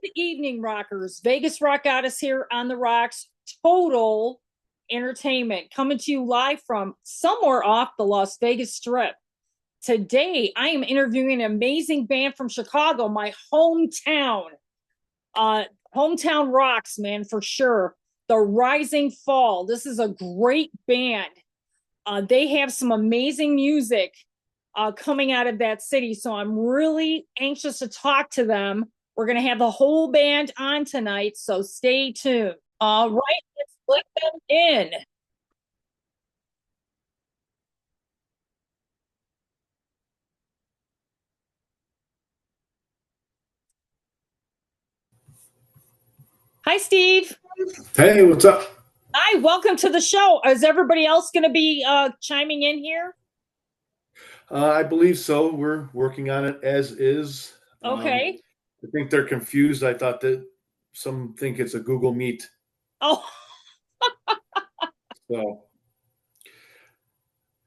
Good evening, rockers. Vegas Rock Goddess here on the rocks. Total entertainment coming to you live from somewhere off the Las Vegas Strip. Today, I am interviewing an amazing band from Chicago, my hometown. Hometown rocks, man, for sure. The Rising Fall. This is a great band. They have some amazing music coming out of that city. So I'm really anxious to talk to them. We're going to have the whole band on tonight, so stay tuned. All right, let's let them in. Hi, Steve. Hey, what's up? Hi, welcome to the show. Is everybody else going to be chiming in here? I believe so. We're working on it as is. Okay. I think they're confused. I thought that some think it's a Google Meet. Oh, So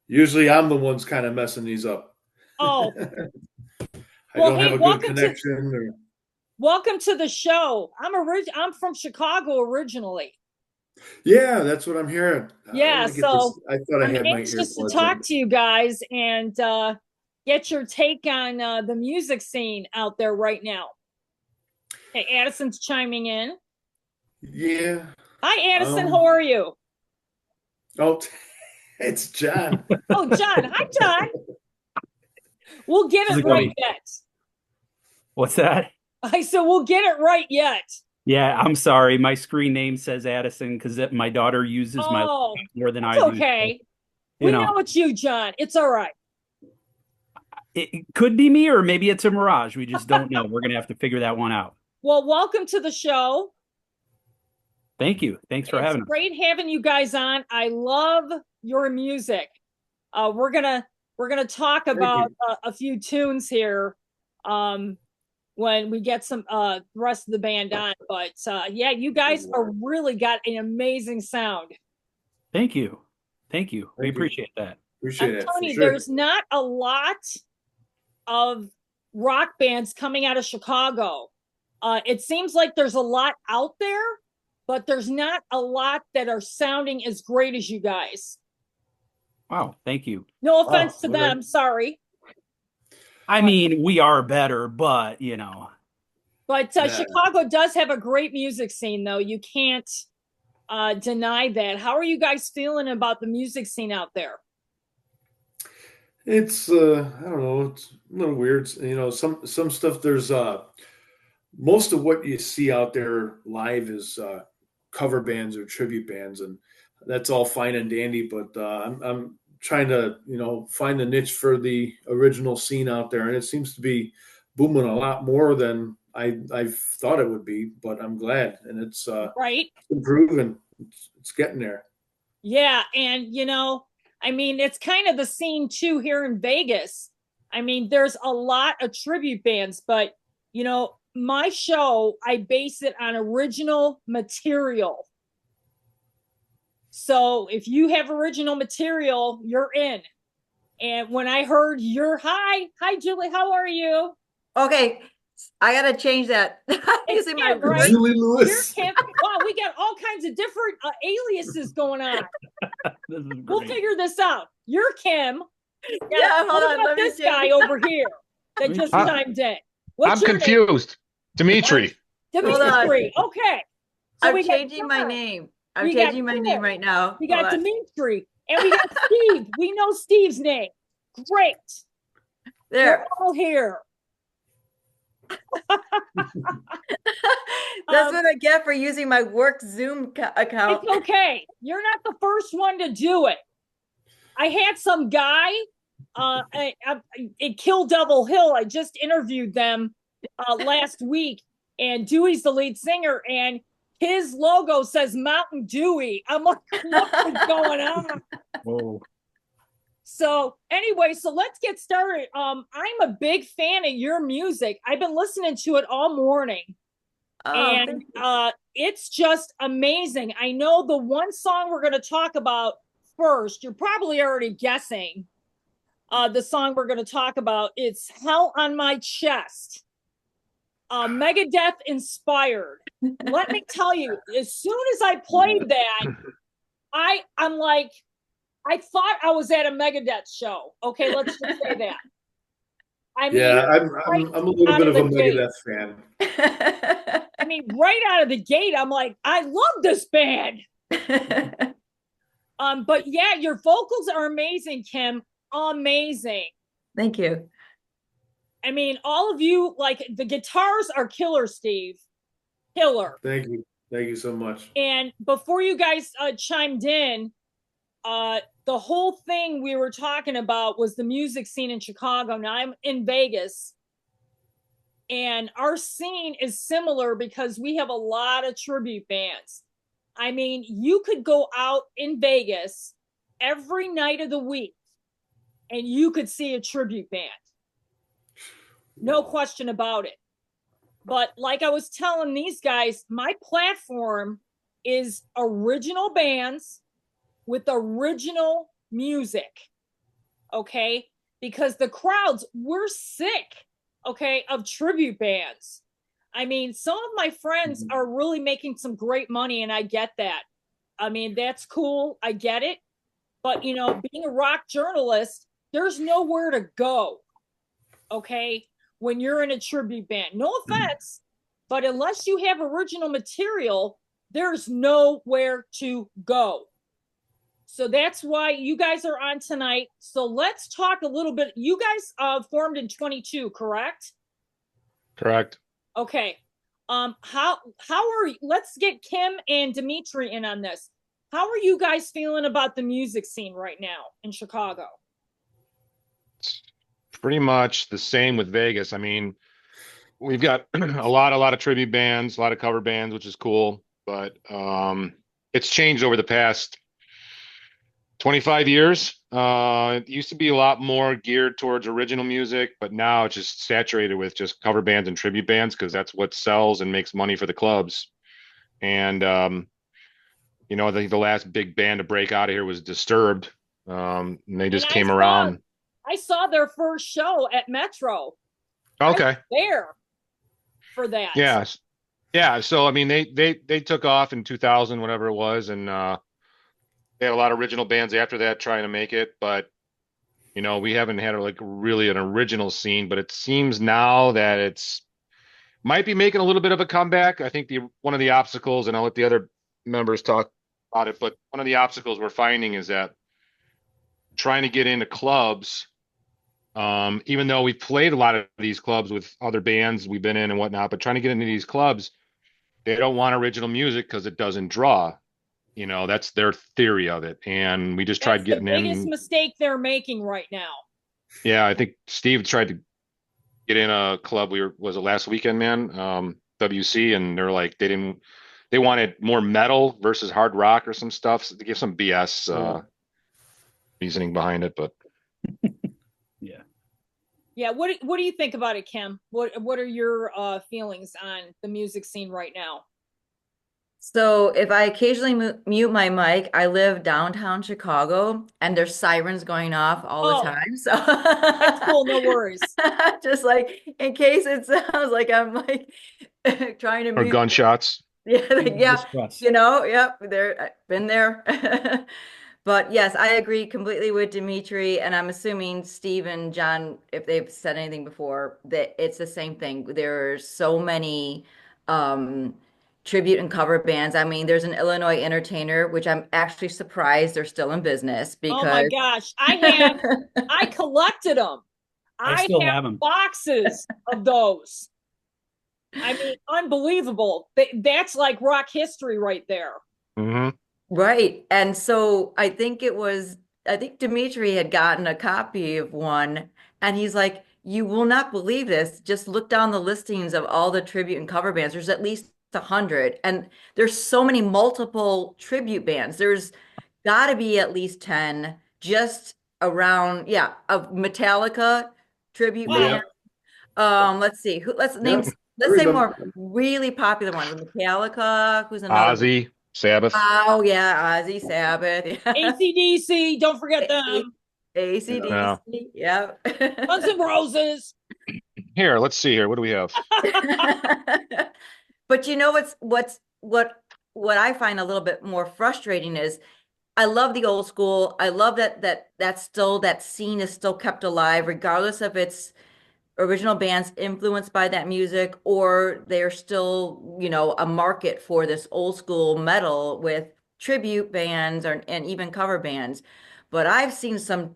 usually I'm the one's kind of messing these up. oh. I Well, don't have hey, a good connection. welcome to the show. I'm from Chicago originally. Yeah, that's what I'm hearing. Let Yeah, me get this. so I thought I I'm had my anxious to earplugs talk in. to you guys and get your take on the music scene out there right now. Hey, Addison's chiming in. Yeah. Hi, Addison. How Um. are you? Oh, it's John. Oh, John. Hi, John. We'll get How's it it right going? yet. What's that? I said we'll get it right yet. Yeah, I'm sorry. My screen name says Addison because my daughter uses my Oh, more than that's I do. So, okay. you We know know, it's you, John. It's all right. it could be me or maybe it's a mirage. We just don't know. We're gonna have to figure that one out. Well, welcome to the show. Thank you. Thanks for It's having us. great having you guys on. I love your music. We're gonna talk Thank about you. a few tunes here when we get some the rest of the band on. But yeah, you guys are really got an amazing sound. Thank you. Thank you. We Thank you. appreciate that. Appreciate I'm it telling for you, sure. there's not a lot of rock bands coming out of Chicago. It seems like there's a lot out there, but there's not a lot that are sounding as great as you guys. Wow. Thank you. No Oh, offense to them, sorry. I But, mean, we are better, but but yeah. Chicago does have a great music scene, though. You can't deny that. How are you guys feeling about the music scene out there? It's I don't know, it's a little weird. You know, some stuff there's most of what you see out there live is cover bands or tribute bands, and that's all fine and dandy. But I'm trying to find the niche for the original scene out there, and it seems to be booming a lot more than I thought it would be. But I'm glad, and it's Right? improving. It's getting there. Yeah, and I mean, it's kind of the scene too here in Vegas. I mean, there's a lot of tribute bands, but my show, I base it on original material. So if you have original material, you're in. And when I heard hi Julie, how are you? Okay, I gotta change that. It's Using my Kim, right? Julie You're Lewis. Kim. Wow, we got all kinds of different aliases going on. this is We'll great. figure this out. You're Kim. Yeah, hold what on. about Let me this change guy it. over here that just Uh, chimed in? I'm What's your name? confused. Dimitri. Hold on. Dimitri. Okay. So I'm we got changing my Kim. name. I'm We got changing my Kim. name right now. We Hold got on. Dimitri. And we got Steve. We know Steve's name. Great. There. We're all here. That's what I get for using my work Zoom account. It's okay. You're not the first one to do it. I had some guy at Kill Devil Hill. I just interviewed them last week, and Dewey's the lead singer, and his logo says Mountain Dewey. I'm like, what is going on? Whoa. So anyway, so let's get started. I'm a big fan of your music. I've been listening to it all morning. Oh, And it's just amazing. I know the one song we're going to talk about first, you're probably already guessing the song we're going to talk about. It's Hell on My Chest. Megadeth inspired. Let me tell you, as soon as I played that, I'm like, I thought I was at a Megadeth show. Okay, let's just say that. I mean, Yeah, right I'm a little out bit of of a the gate. Megadeth fan. I mean, right out of the gate, I'm like, I love this band. But yeah, your vocals are amazing, Kim. Amazing. Thank you. I mean, all of you, like the guitars are killer, Steve. Killer. Thank you. Thank you so much. And before you guys chimed in, the whole thing we were talking about was the music scene in Chicago. Now I'm in Vegas, and our scene is similar because we have a lot of tribute bands. I mean, you could go out in Vegas every night of the week and you could see a tribute band. No question about it. But like I was telling these guys, my platform is original bands with original music. Okay? Because the crowds, we're sick, okay, of tribute bands. I mean, some of my friends are really making some great money, and I get that. I mean, that's cool. I get it. But, you know, being a rock journalist, there's nowhere to go, okay, when you're in a tribute band. No offense, but unless you have original material, there's nowhere to go. So that's why you guys are on tonight. So let's talk a little bit. You guys formed in 22, correct? Correct. Okay. How are you? Let's get Kim and Dimitri in on this. How are you guys feeling about the music scene right now in Chicago? It's pretty much the same with Vegas. I mean, we've got a lot of tribute bands, a lot of cover bands, which is cool, but it's changed over the past 25 years. It used to be a lot more geared towards original music, but now it's just saturated with just cover bands and tribute bands because that's what sells and makes money for the clubs. And you know, I think the last big band to break out of here was Disturbed. And they just came around. I saw their first show at Metro. Okay. There for that. Yeah. Yeah. So I mean they took off in 2000, whatever it was, and they had a lot of original bands after that trying to make it, but you know, we haven't had like really an original scene, but it seems now that it's might be making a little bit of a comeback. I think one of the obstacles, and I'll let the other members talk about it, but one of the obstacles we're finding is that trying to get into clubs, even though we've played a lot of these clubs with other bands we've been in and whatnot, but trying to get into these clubs, they don't want original music because it doesn't draw. You know, that's their theory of it. And we just tried getting in. That's the biggest mistake they're making right now. Yeah, I think Steve tried to get in a club. Was it last weekend, man? WC, and they're like, they wanted more metal versus hard rock or some stuff. So they give some BS reasoning behind it, but yeah. Yeah, what do you think about it, Kim? What are your feelings on the music scene right now? So if I occasionally mute my mic, I live downtown Chicago and there's sirens going off all the time. So that's cool, no worries. Just like in case it sounds like I'm like trying to or mute. gunshots. Yeah, yeah. You know, yep, I've been there. But yes, I agree completely with Dimitri, and I'm assuming Steve and John, if they've said anything before, that it's the same thing. There's so many tribute and cover bands. I mean, there's an Illinois Entertainer, which I'm actually surprised they're still in business because. Oh my gosh, I collected them. I still have them. Boxes of those. I mean, unbelievable. That's like rock history right there. Mm-hmm. Right. And so I think Dimitri had gotten a copy of one, and he's like, you will not believe this. Just look down the listings of all the tribute and cover bands. There's at least 100. And there's so many multiple tribute bands. There's got to be at least 10 just around, yeah, of Metallica tribute band. Let's see. Let's say more really popular ones. Metallica, who's another? Ozzy, Sabbath. Oh yeah, Ozzy, Sabbath. Yeah. AC/DC, don't forget them. AC/DC, yeah. Guns N' Roses. Here, let's see here. What do we have? But you know what I find a little bit more frustrating is I love the old school. I love that's still that scene is still kept alive, regardless of its original bands influenced by that music, or they're still, a market for this old school metal with tribute bands and even cover bands. But I've seen some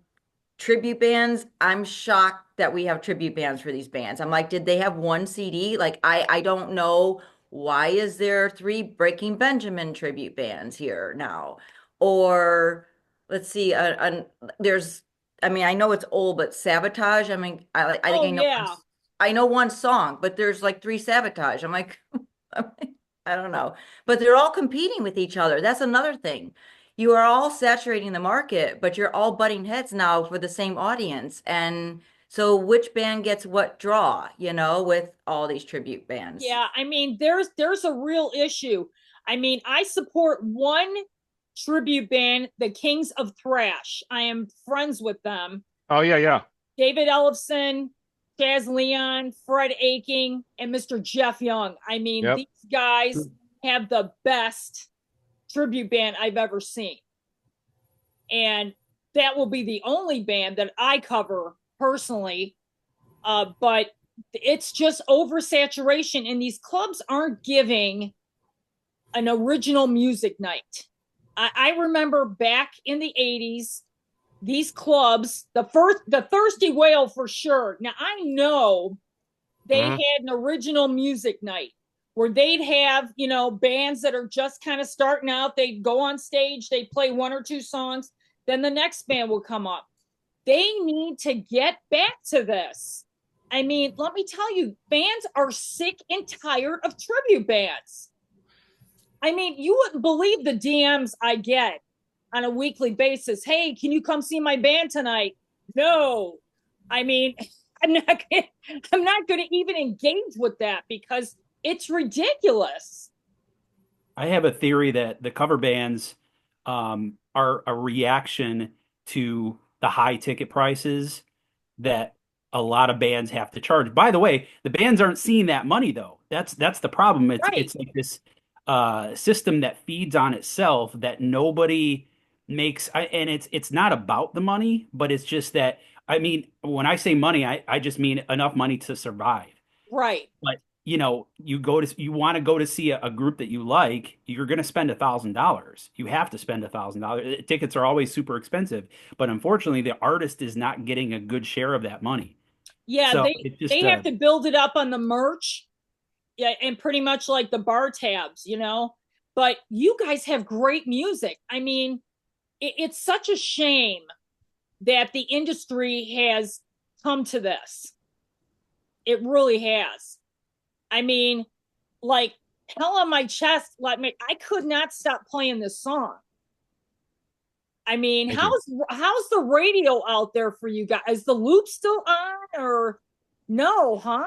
tribute bands. I'm shocked that we have tribute bands for these bands. I'm like, did they have one CD? Like, I don't know. Why is there three Breaking Benjamin tribute bands here now? Or let's see, there's, I mean, I know it's old, but Sabotage. I mean, I think Oh yeah. I know one song, but there's like three Sabotage. I'm like, I don't know, but they're all competing with each other. That's another thing. You are all saturating the market, but you're all butting heads now for the same audience. And so which band gets what draw, with all these tribute bands? Yeah, I mean, there's a real issue. I mean, I support one tribute band, the Kings of Thrash. I am friends with them. Oh yeah, yeah. David Ellefson, Chaz Leon, Fred Aching, and Mr. Jeff Young. I mean, Yep. these guys have the best tribute band I've ever seen. And that will be the only band that I cover personally. But it's just oversaturation, and these clubs aren't giving an original music night. I remember back in the 80s, these clubs, the Thirsty Whale for sure. Now I know they Mhm. had an original music night where they'd have, bands that are just kind of starting out. They'd go on stage, they play one or two songs, then the next band will come up. They need to get back to this. I mean, let me tell you, fans are sick and tired of tribute bands. I mean, you wouldn't believe the DMs I get on a weekly basis. Hey, can you come see my band tonight? No. I mean, I'm not going to even engage with that because it's ridiculous. I have a theory that the cover bands are a reaction to the high ticket prices that a lot of bands have to charge. By the way, the bands aren't seeing that money though. That's the problem. Right. It's like this system that feeds on itself that nobody makes. And it's not about the money, but it's just that I mean, when I say money, I just mean enough money to survive. Right. But you want to go to see a group that you like, you're going to spend $1,000. You have to spend $1,000. Tickets are always super expensive, but unfortunately, the artist is not getting a good share of that money. Yeah, So they it's just they have to build it up on the merch, yeah, and pretty much like the bar tabs. But you guys have great music. I mean, it's such a shame that the industry has come to this. It really has. I mean, like hell on my chest, like I could not stop playing this song. I mean, Thank you. how's the radio out there for you guys? Is the loop still on or no, huh?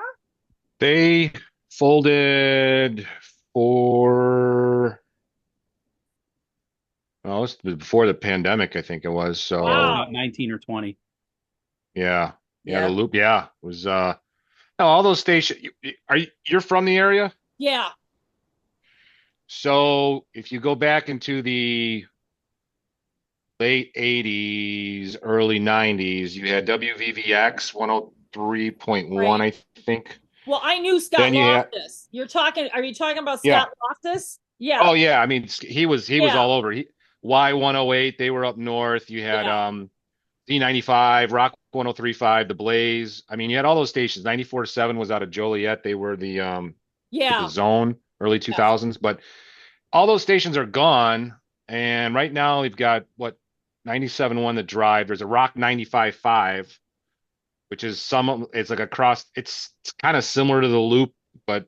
They folded for well, it was before the pandemic, I think it was. So Wow. about 19 or 20. yeah, yeah, the Yeah. loop, yeah, was no, all those stations. You're from the area? Yeah. So if you go back into the late 80s, early 90s, you had WVVX 103.1, Right. I think. Well, I knew Scott Then you had Loftus. Are you talking about yeah. Scott Loftus? Yeah. Oh yeah, I mean he was Yeah. all over. Y108, they were up north. You had Yeah. D95, Rock 103.5, The Blaze. I mean, you had all those stations. 94.7 was out of Joliet. They were the Yeah. Zone, early Yes. 2000s, but all those stations are gone. And right now we've got what 97.1 The Drive. There's a Rock 95.5, which is it's like a cross. It's kind of similar to the Loop, but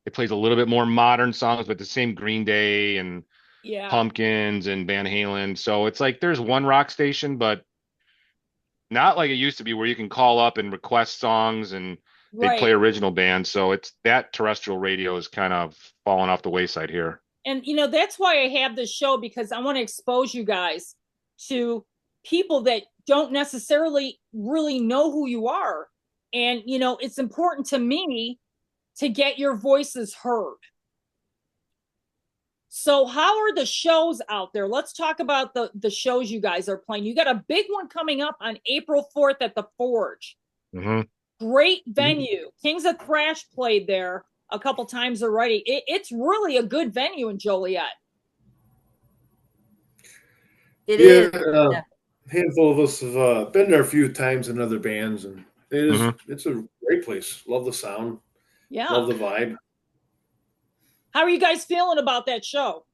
it plays a little bit more modern songs, but the same Green Day and Yeah. Pumpkins and Van Halen. So it's like there's one rock station, but not like it used to be where you can call up and request songs and they'd play Right. original bands. So it's that terrestrial radio is kind of falling off the wayside here. And that's why I have this show, because I want to expose you guys to people that don't necessarily really know who you are. And, it's important to me to get your voices heard. So how are the shows out there? Let's talk about the shows you guys are playing. You got a big one coming up on April 4th at the Forge. Mm-hmm. Great venue. Kings of Thrash played there a couple times already. It's really a good venue in Joliet. It is. A handful of us have been there a few times in other bands, and it's a great place. Love the sound. Yeah. Love the vibe. How are you guys feeling about that show?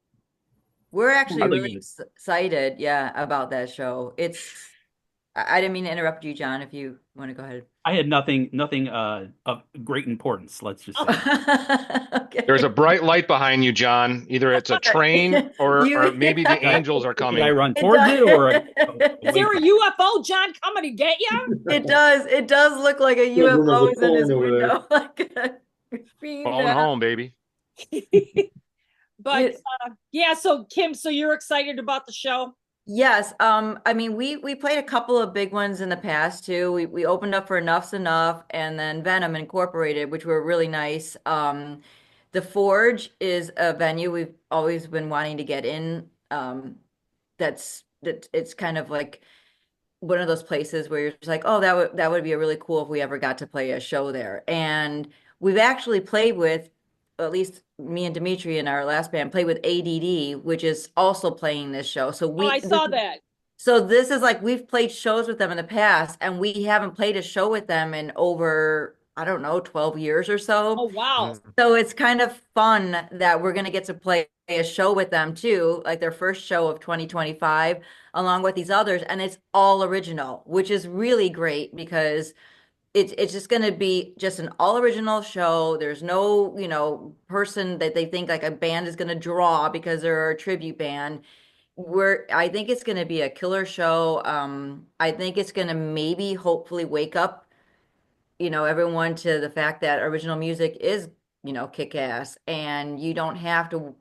We're actually really excited, about that show. I didn't mean to interrupt you, John, if you want to go ahead. I had nothing of great importance, let's just say. Okay. There's a bright light behind you, John. Either it's a train or maybe the angels are coming. Did I run towards it or? Is there a UFO, John, coming to get you? It does. It does look like a UFO is in his window. Phone home, baby. But yeah, so Kim, so you're excited about the show? Yes. I mean, we played a couple of big ones in the past too. We opened up for Enough's Enough and then Venom Incorporated, which were really nice. The Forge is a venue we've always been wanting to get in. It's kind of like one of those places where you're just like, oh, that would be a really cool if we ever got to play a show there. And we've actually played with, at least me and Dimitri in our last band, played with ADD, which is also playing this show. So I saw that. So this is like, we've played shows with them in the past, and we haven't played a show with them in over, I don't know, 12 years or so. Oh, wow. So it's kind of fun that we're going to get to play a show with them too, like their first show of 2025, along with these others. And it's all original, which is really great because it's just going to be just an all original show. There's no, person that they think like a band is going to draw because they're a tribute band. I think it's going to be a killer show. I think it's going to maybe hopefully wake up, everyone to the fact that original music is, kick ass, and you don't have to,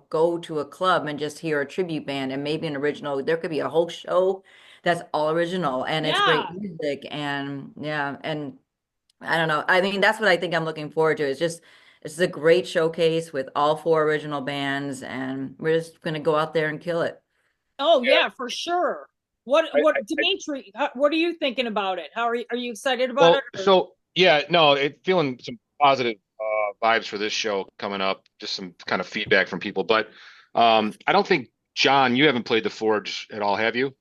go to a club and just hear a tribute band and maybe an original. There could be a whole show that's all original and it's great music. And and I don't know. I mean, that's what I think I'm looking forward to. It's a great showcase with all four original bands, and we're just going to go out there and kill it. Oh yeah, for sure. Dimitri, what are you thinking about it? Are you excited about it? Or? So yeah, no, feeling some positive vibes for this show coming up. Just some kind of feedback from people, but I don't think, John, you haven't played the Forge at all, have you?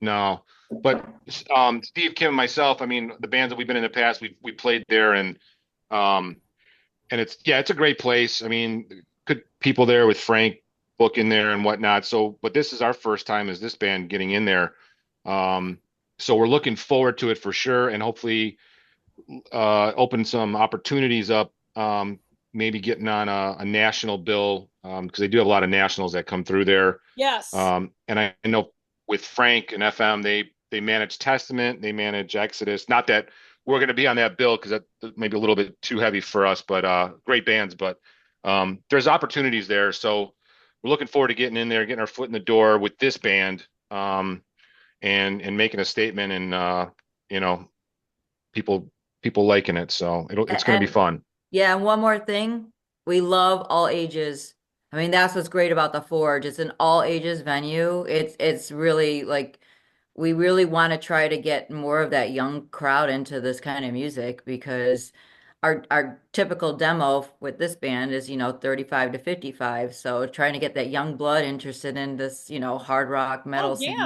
No, but Steve, Kim, and myself, I mean, the bands that we've been in the past, we played there, and it's a great place. I mean, good people there with Frank booking there and whatnot. So, but this is our first time as this band getting in there. So we're looking forward to it for sure, and hopefully open some opportunities up. Maybe getting on a national bill, because they do have a lot of nationals that come through there. Yes. And I know with Frank and FM, they manage Testament, they manage Exodus. Not that we're going to be on that bill because that may be a little bit too heavy for us, but great bands. But there's opportunities there, so we're looking forward to getting in there, getting our foot in the door with this band, and making a statement, and people liking it. So it's going to be fun. Yeah, and one more thing, we love all ages. I mean, that's what's great about the Forge. It's an all ages venue. It's really like, we really want to try to get more of that young crowd into this kind of music, because our typical demo with this band is, 35 to 55. So trying to get that young blood interested in this, hard rock metal scene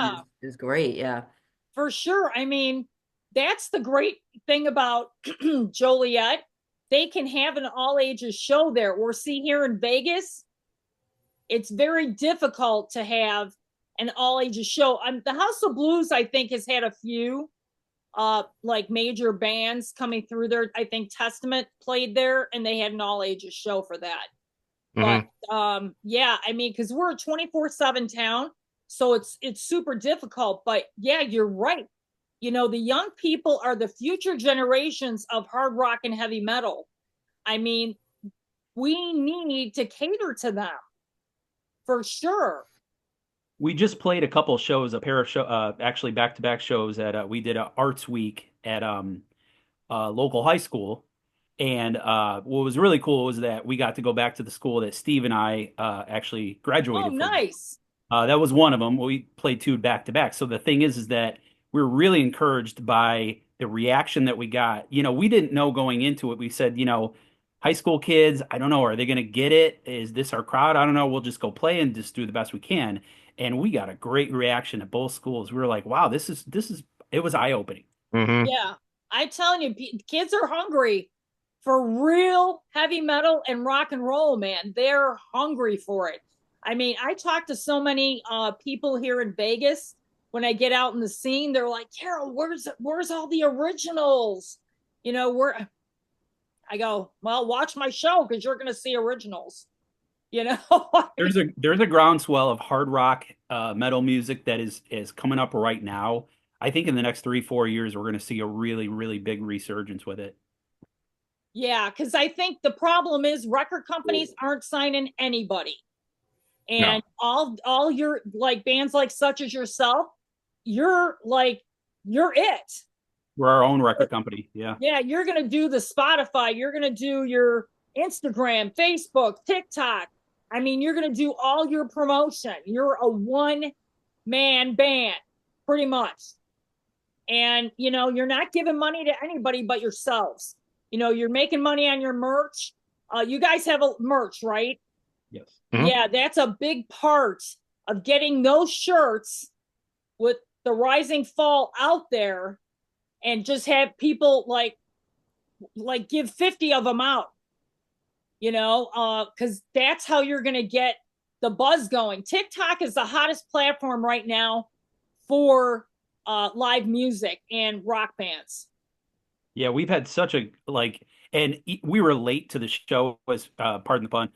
is great. Yeah. For sure. I mean, that's the great thing about Joliet. They can have an all ages show there. Or see, here in Vegas, it's very difficult to have an all ages show. The House of Blues, I think, has had a few like major bands coming through there. I think Testament played there, and they had an all ages show for that. Mm-hmm. But yeah, I mean, because we're a 24/7 town, so it's super difficult. But yeah, you're right. The young people are the future generations of hard rock and heavy metal. I mean, we need to cater to them for sure. We just played a couple shows, a pair of actually back-to-back shows at we did a Arts Week at local high school. And what was really cool was that we got to go back to the school that Steve and I actually Oh, graduated from. nice. That was one of them. We played two back to back. So the thing is that we were really encouraged by the reaction that we got. We didn't know going into it. We said, high school kids, I don't know, are they going to get it? Is this our crowd? I don't know. We'll just go play and just do the best we can. And we got a great reaction at both schools. We were like, wow, it was eye-opening. Mm-hmm. Yeah. I'm telling you, kids are hungry for real heavy metal and rock and roll, man. They're hungry for it. I mean, I talk to so many people here in Vegas when I get out in the scene. They're like, Carol, where's all the originals? Where I go, well, watch my show because you're going to see originals. You know, There's a groundswell of hard rock metal music that is coming up right now. I think in the next 3-4 years we're going to see a really, really big resurgence with it. Yeah, because I think the problem is record companies aren't signing anybody. And all your like bands like such as yourself, you're it. We're our own record company. Yeah. Yeah, you're gonna do the Spotify, you're gonna do your Instagram, Facebook, TikTok. I mean, you're gonna do all your promotion. You're a one-man band, pretty much. And you're not giving money to anybody but yourselves. You're making money on your merch. You guys have a merch, right? Yes. Mhm. Yeah, that's a big part of getting those shirts with the RisingFall out there, and just have people like give 50 of them out, because that's how you're going to get the buzz going. TikTok is the hottest platform right now for live music and rock bands. Yeah, we've had such a and we were late to the show, as pardon the pun,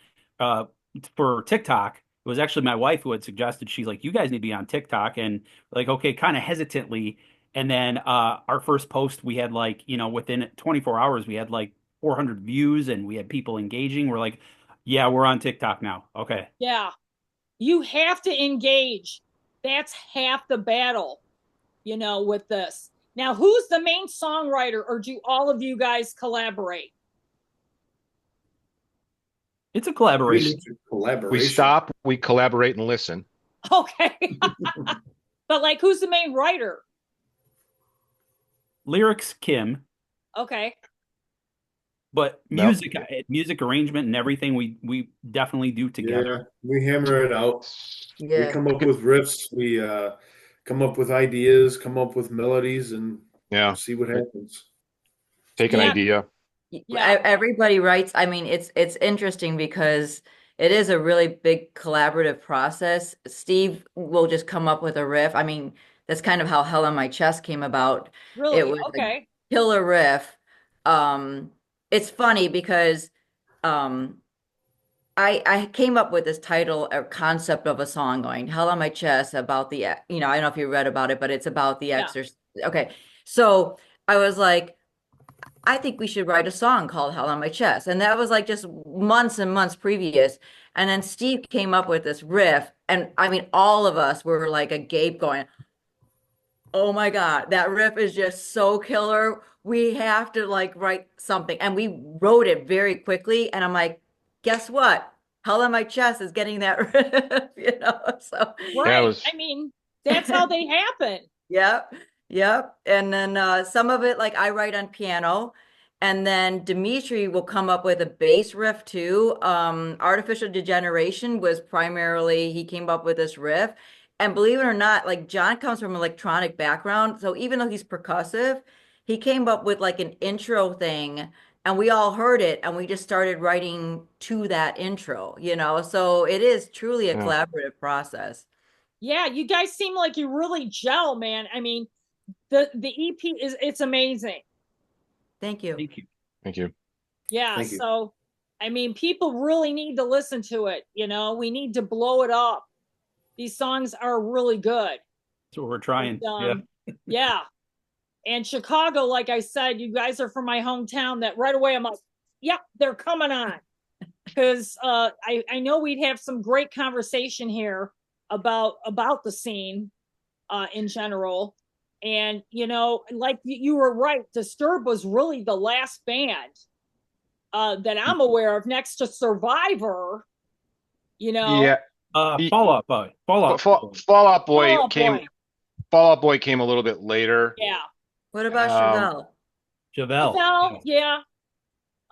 for TikTok. It was actually my wife who had suggested. She's like, "You guys need to be on TikTok," and like, okay, kind of hesitantly. And then our first post, we had within 24 hours, we had like 400 views, and we had people engaging. We're like, "Yeah, we're on TikTok now." Okay. Yeah, you have to engage. That's half the battle, with this. Now, who's the main songwriter, or do all of you guys collaborate? It's a collaboration. It's a collaboration. We stop, we collaborate and listen. Okay. But who's the main writer? Lyrics, Kim, Okay. but No. music arrangement and everything we definitely do together. Yeah, we hammer it out. We Yeah. come up with riffs. We come up with ideas, come up with melodies, and Yeah. see what happens. Take an Yeah. idea. Yeah. Everybody writes. I mean, it's interesting because it is a really big collaborative process. Steve will just come up with a riff. I mean, that's kind of how Hell on My Chest came about. Really? It was a Okay. killer riff. It's funny because I came up with this title or concept of a song going Hell on My Chest about the, I don't know if you read about it, but it's about the Yeah. exorcist. Okay. So I was like, I think we should write a song called Hell on My Chest. And that was like just months and months previous. And then Steve came up with this riff. And I mean, all of us were like agape going, oh my God, that riff is just so killer. We have to write something. And we wrote it very quickly. And I'm like, guess what? Hell on My Chest is getting that riff, So Right. I mean, that's how they happen. Yep. Yep. And then some of it, I write on piano, and then Dimitri will come up with a bass riff too. Artificial Degeneration was primarily, he came up with this riff. And believe it or not, John comes from an electronic background. So even though he's percussive, he came up with an intro thing, and we all heard it, and we just started writing to that intro, So it is truly a collaborative process. Yeah, you guys seem like you really gel, man. I mean, the EP it's amazing. Thank you. Thank you. Thank you. Yeah, Thank you. so I mean, people really need to listen to it, we need to blow it up. These songs are really good. That's what we're trying. And, yeah. And Chicago, like I said, you guys are from my hometown, that right away I'm like, yep, they're coming on. Because I know we'd have some great conversation here about the scene in general. And, like you were right, Disturb was really the last band that I'm aware of next to Survivor, you know, Yeah. He, Fall Out Boy. Fall Out Boy. Fall Out Fall Boy Out Boy. came a little bit later. Yeah. What about Um, Chevelle? Chevelle. Chevelle, Yeah,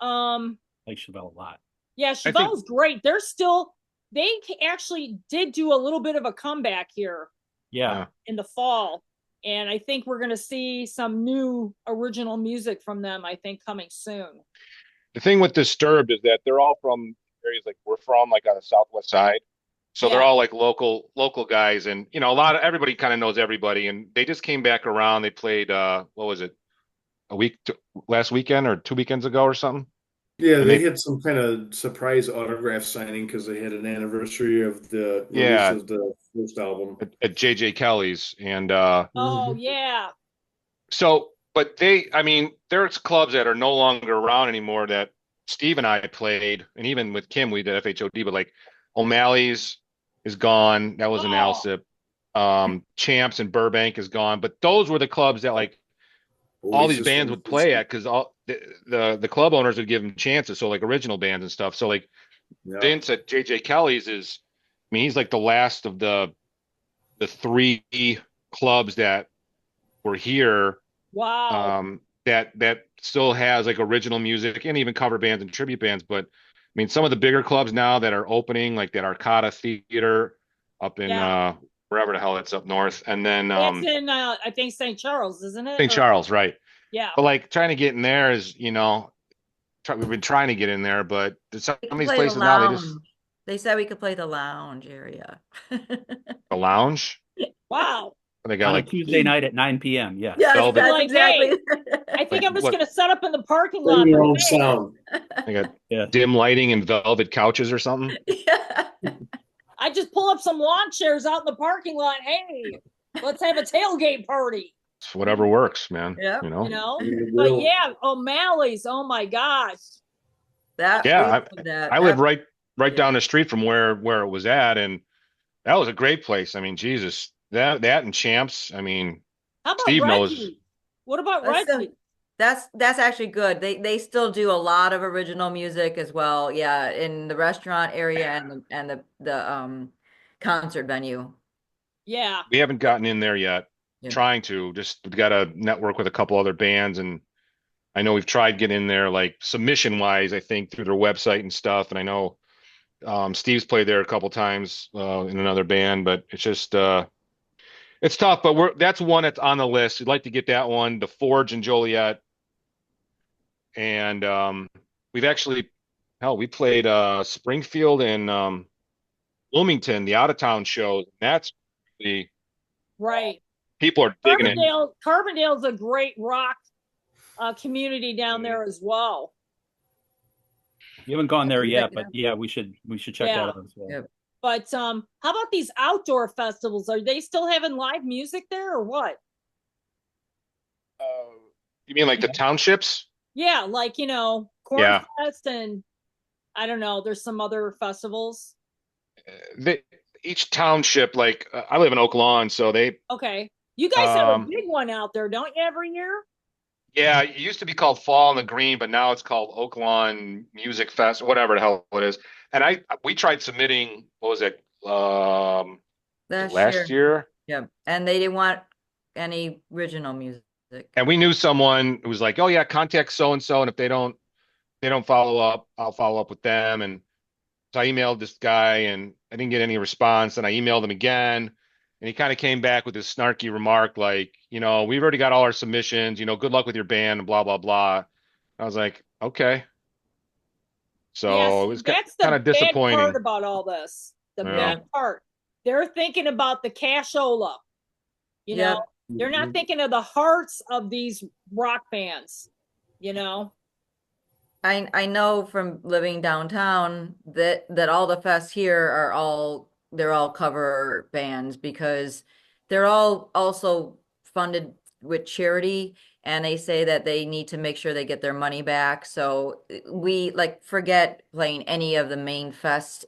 yeah. Um, I like Chevelle a lot. yeah, I think Chevelle's great. They actually did do a little bit of a comeback here Yeah. in the fall. And I think we're going to see some new original music from them, I think, coming soon. the thing with Disturbed is that they're all from areas like we're from, like on the southwest side. So they're Yeah. all like local guys, and a lot of everybody kind of knows everybody. And they just came back around. They played what was it, a week last weekend or 2 weekends ago or something. Yeah, And they they had some kind of surprise autograph signing because they had an anniversary of the release yeah of the first album. at JJ Kelly's, and Oh, Mhm. yeah. so but I mean, there's clubs that are no longer around anymore that Steve and I played, and even with Kim we did FHOD, but like O'Malley's is gone. That was an Oh, Alsip. Champs and Burbank is gone, but those were the clubs that like all these Oasis bands was would this. play at because all the club owners would give them chances. So like original bands and stuff. So like Yeah. Vince at JJ Kelly's is, I mean, he's like the last of the three clubs that were here, wow. that still has like original music and even cover bands and tribute bands. But I mean, some of the bigger clubs now that are opening, like that Arcata Theater up in Yeah. wherever the hell it's up north, and then That's in, I think, St. Charles, isn't it? St. Charles, right? Yeah. But like trying to get in there is, we've been trying to get in there, but some We of could these play the places now they just lounge. They said we could play the lounge area. the lounge. Wow. They got On a like Tuesday night at 9 p.m. Yes. Yes, You'd be velvet, that's like, hey, exactly. I think like I'm just what going to set up in the parking Bring lot. your But own hey, sound. they got Yeah. dim lighting and velvet couches or something. Yeah. I just pull up some lawn chairs out in the parking lot. Hey, let's have a tailgate party, It's whatever works, man. Yep. Bring the But grill. yeah, O'Malley's. Oh my gosh. That we Yeah, did that. I live That right yeah. down the street from where it was at, and that was a great place. I mean, Jesus, that and Champs. I mean, How about Steve knows. Reggie? What about That's still Reggie? that's actually good. They still do a lot of original music as well. Yeah, in the restaurant area and the concert venue. Yeah. We haven't gotten in there yet. Yeah. Trying to just we got to network with a couple other bands, and I know we've tried getting in there like submission wise. I think through their website and stuff, and I know Steve's played there a couple times in another band, but it's just it's tough. But that's one that's on the list. We'd like to get that one, the Forge in Joliet, and we've actually hell we played Springfield and Bloomington, the out of town shows. That's the Right. people are digging it. Carbondale's a great rock community down there as well. We haven't gone there yet, Check it but out. yeah, we should check Yeah. that out as well. Yep. But how about these outdoor festivals? Are they still having live music there or what? Uh, you mean like the townships? Yeah, like Yeah. Cornfest and I don't know. There's some other festivals. They, each township, like I live in Oak Lawn, so they Okay, you guys have a big one out there, don't you? Every year. yeah, it used to be called Fall in the Green, but now it's called Oak Lawn Music Fest, whatever the hell it is. And we tried submitting, what was it, last year? Yeah. And they didn't want any original music. And we knew someone who was like, "Oh yeah, contact so and so, and if they don't follow up, I'll follow up with them." And so I emailed this guy, and I didn't get any response. And I emailed him again, and he kind of came back with this snarky remark like, "We've already got all our submissions. Good luck with your band, and blah blah blah." I was like, "Okay." Yes, So it was that's kind the of bad part disappointing. about all this. The Yeah. bad part. They're thinking about the cashola. Yep. They're not thinking of the hearts of these rock bands. You know. I know from living downtown that all the fests here they're all cover bands because they're all also funded with charity, and they say that they need to make sure they get their money back. So we like forget playing any of the main fests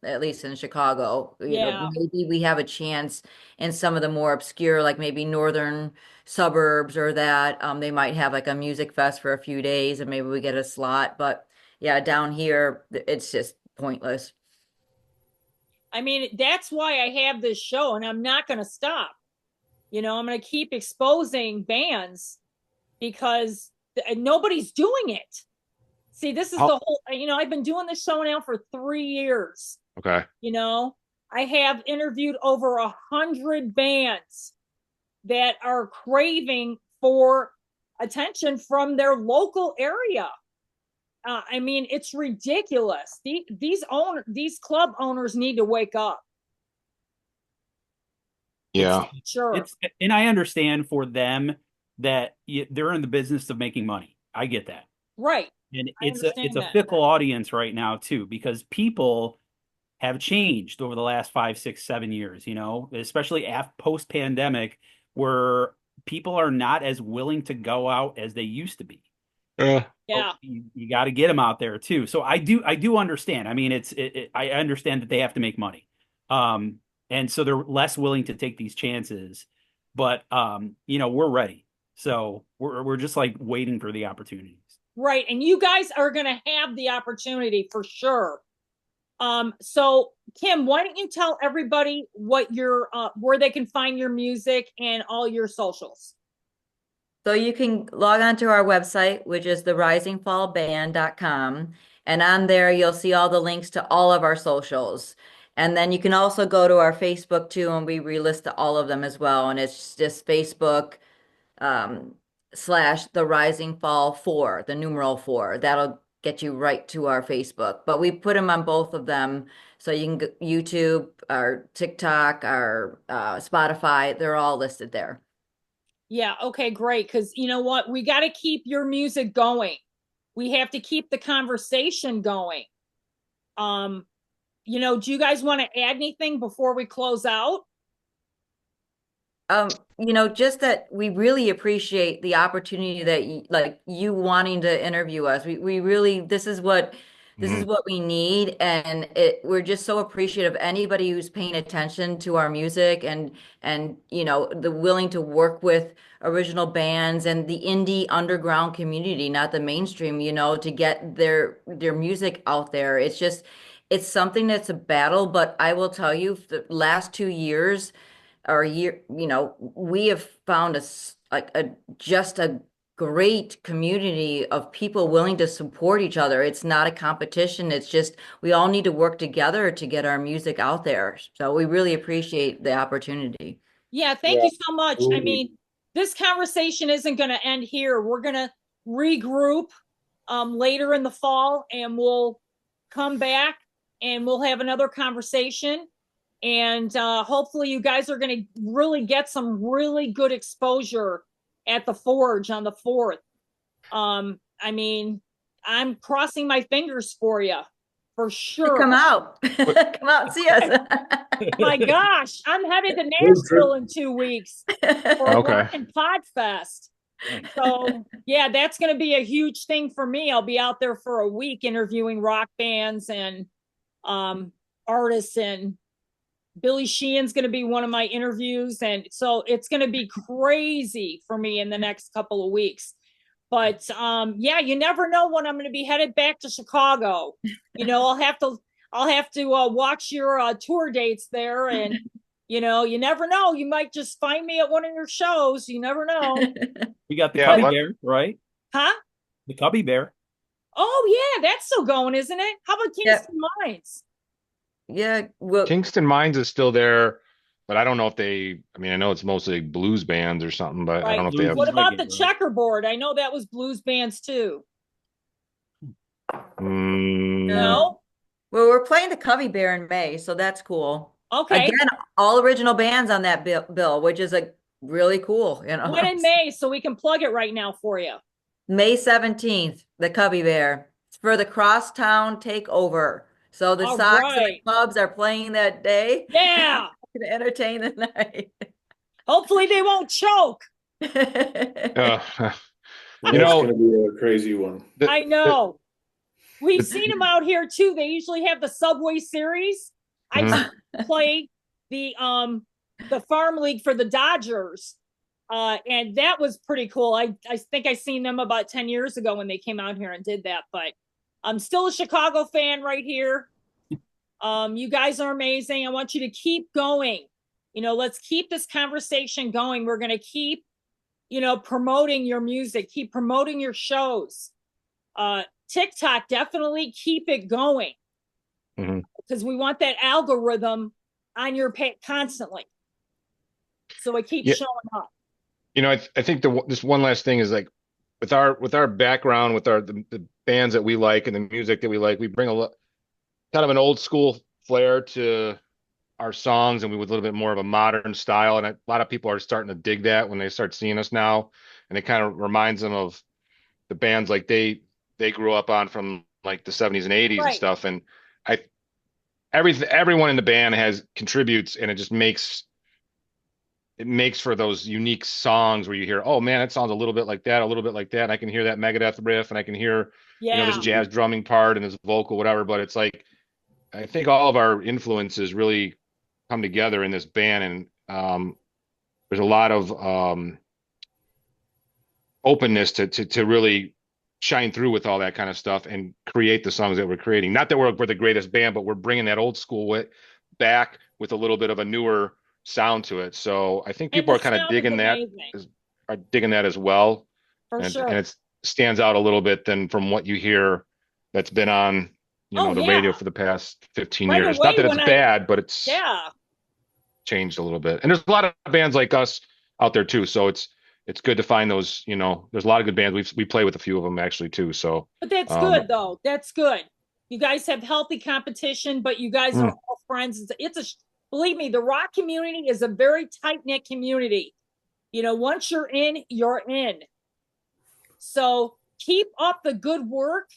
at least in Chicago. Yeah. Maybe we have a chance in some of the more obscure, like maybe northern suburbs or that. They might have like a music fest for a few days and maybe we get a slot. But yeah, down here, it's just pointless. I mean, that's why I have this show and I'm not going to stop. I'm going to keep exposing bands because nobody's doing it. See, this is How- the whole, I've been doing this show now for 3 years. Okay. I have interviewed over 100 bands that are craving for attention from their local area. I mean, it's ridiculous. These club owners need to wake up. Yeah. Sure. And I understand for them that they're in the business of making money. I get that. Right. And I it's understand a that. fickle audience right now too, because people have changed over the last 5, 6, 7 years, especially after post-pandemic, where people are not as willing to go out as they used to be. Yeah. You got to get them out there too. So I do understand. I mean, I understand that they have to make money. And so they're less willing to take these chances, but we're ready. So we're just like waiting for the opportunities. Right. And you guys are going to have the opportunity for sure. So Kim, why don't you tell everybody what where they can find your music and all your socials? So you can log on to our website, which is therisingfallband.com. And on there, you'll see all the links to all of our socials. And then you can also go to our Facebook too, and we relist all of them as well. And it's just Facebook / the Rising Fall 4, the numeral 4. That'll get you right to our Facebook. But we put them on both of them. So you can go YouTube, our TikTok, our Spotify, they're all listed there. Yeah. Okay, great. Because you know what? We got to keep your music going. We have to keep the conversation going. Do you guys want to add anything before we close out? Just that we really appreciate the opportunity that you wanting to interview us. We really, this is what we need. And we're just so appreciative of anybody who's paying attention to our music and, the willing to work with original bands and the indie underground community, not the mainstream, to get their music out there. It's something that's a battle, but I will tell you the last 2 years, or a year, we have found just a great community of people willing to support each other. It's not a competition. It's just we all need to work together to get our music out there. So we really appreciate the opportunity. Yeah, thank you so much. I mean, this conversation isn't going to end here. We're going to regroup later in the fall and we'll come back and we'll have another conversation. And hopefully you guys are going to really get some really good exposure at the Forge on the 4th. I mean, I'm crossing my fingers for you, for sure. Come out. Come out and see us. My gosh, I'm headed to Nashville in 2 weeks for Okay. Rock and Pod Fest. So yeah, that's going to be a huge thing for me. I'll be out there for a week interviewing rock bands and artists, and Billy Sheehan's going to be one of my interviews. And so it's going to be crazy for me in the next couple of weeks. But yeah, you never know when I'm going to be headed back to Chicago. I'll have to watch your tour dates there. And, you never know. You might just find me at one of your shows. You never know. We got the Cubby Bear, right? Huh? The Cubby Bear. Oh, yeah. That's still going, isn't it? How about Kingston Mines? Yeah, well, Kingston Mines is still there, but I don't know if I know it's mostly blues bands or something, but I don't know if they have. What about the Checkerboard? I know that was blues bands too. No? Well, we're playing the Cubby Bear in May, so that's cool. Okay. Again, all original bands on that bill, which is really cool. When in May, so we can plug it right now for you. May 17th, the Cubby Bear. It's for the Crosstown Takeover. So the Sox and the Cubs are playing that day. Yeah. To entertain the night. Hopefully they won't choke. It's going to be a crazy one. I know. We've seen them out here too. They usually have the Subway Series. I Mhm. play the Farm League for the Dodgers. And that was pretty cool. I think I seen them about 10 years ago when they came out here and did that, but I'm still a Chicago fan right here. You guys are amazing. I want you to keep going. You know, let's keep this conversation going. We're going to keep, you know, promoting your music, keep promoting your shows. TikTok, definitely keep it going because we want that algorithm on your page constantly. So it keeps showing up. You know, I think this one last thing is like with our background, with the bands that we like and the music that we like, we bring kind of an old school flair to our songs, and we with a little bit more of a modern style. And a lot of people are starting to dig that when they start seeing us now, and it kind of reminds them of the bands like they grew up on from like the 70s and 80s and Right. stuff. And I everyone in the band has contributes, and it makes for those unique songs where you hear, oh man, it sounds a little bit like that, a little bit like that. And I can hear that Megadeth riff, and I can hear, you know, this Yeah. jazz drumming part and this vocal, whatever. But it's like, I think all of our influences really come together in this band, and there's a lot of openness to really shine through with all that kind of stuff and create the songs that we're creating. Not that we're the greatest band, but we're bringing that old school back with a little bit of a newer sound to it. So I think And people the are kind of sound is digging that, amazing. are digging that as well. For And sure. it stands out a little bit than from what you hear that's been on, you know, Oh, the yeah. radio for the past 15 Right years. away Not that it's when bad, but it's yeah. changed a little bit. And there's a lot of bands like us out there too. So it's good to find those, you know, there's a lot of good bands. We play with a few of them actually too. So But that's good though. That's good. You guys have healthy competition, but you guys are all friends. Believe me, the rock community is a very tight-knit community. You know, once you're in, you're in. So keep up the good work,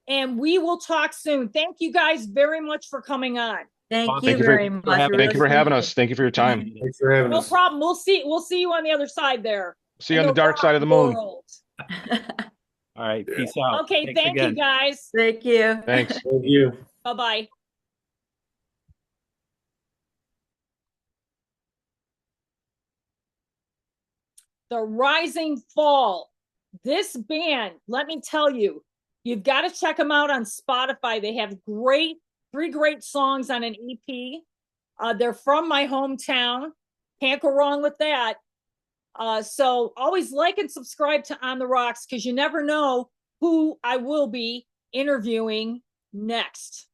and we will talk soon. Thank you guys very much for coming on. Thank thank you you for very much. having thank you for having Appreciate us. Thank you for your time. Thanks for having No us. problem. We'll see you on the other side there. See you on the dark side of the moon. World. it. All right. Peace out. Okay, Thanks thank again. you guys. Thank you. Thanks. Thank you. Bye-bye. The Rising Fall. This band, let me tell you, you've got to check them out on Spotify. They have three great songs on an EP. They're from my hometown. Can't go wrong with that. So always like and subscribe to On the Rocks because you never know who I will be interviewing next.